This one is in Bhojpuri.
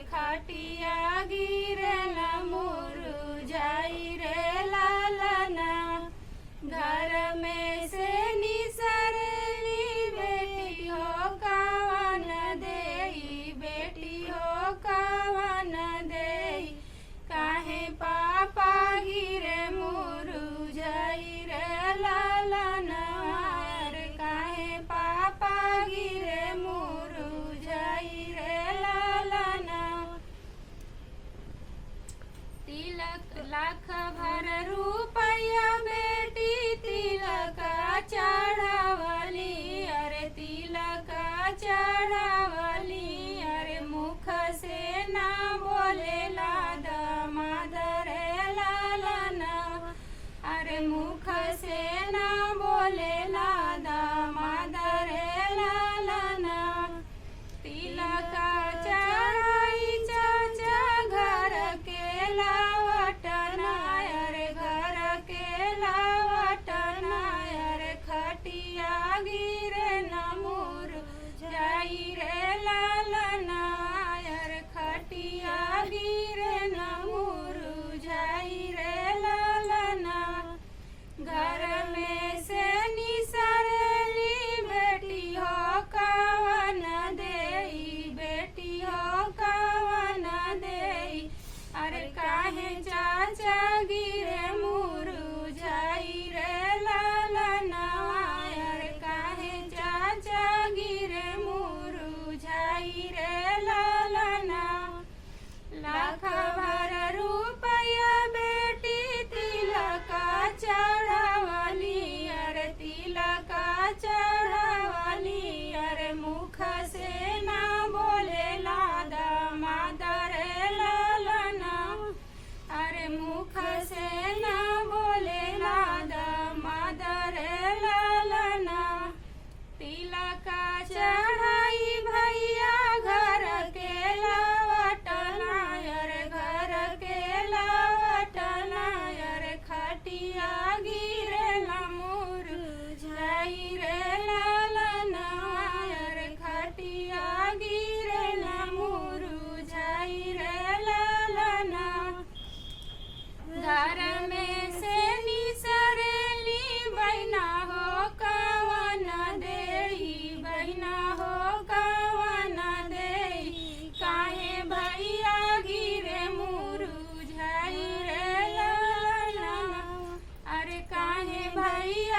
खटिया गिरला मुरझाई रे लालना। घर में से निसरली बेटी हो कवन देई, बेटी हो कवन देई। काहे पापा गिरे मुरझाई रे लालना, काहे पापा गिरे मुरझाई रे लालना। तिलक लाख भर रुपया बेटी तिलक चढ़ावली, अरे तिलक चढ़ावली। अरे मुख से ना बोलेला दामाद रे लालना, अरे मुख से ना बोलेला दामाद रे लालना। तिलक चढ़ाई चाचा घर के लावटना, अरे घर के लावटना। अरे खटिया गिरे न मुरझाई रे लालना, अरे खटिया गिरे न मुरझाई रे लालना। घर में से निसरली बेटी हो कवन देई, बेटी हो कवन देई। अरे काहे चाचा गिरे मुरझाई रे लालना, अरे काहे चाचा गिरे मुरझाई रे लालना। लाख भर रुपया बेटी तिलक चढ़ावली, अरे तिलक चढ़ावली। अरे मुख से ना बोलेला दामाद रे लालना, अरे मुख से ना बोलेला दामाद रे लालना। तिलक चढ़ाई भैया घर के लावटना, अरे घर के लावटना। अरे खटिया गिरला मुरझाई रे लालना, अरे खटिया गिरला मुरझाई रे लालना। घर में से निसरली बहिना हो कवन देई, बहिना हो कवन देई। काहे भैया गिरे मुरझाई रे लालना, अरे काहे भैया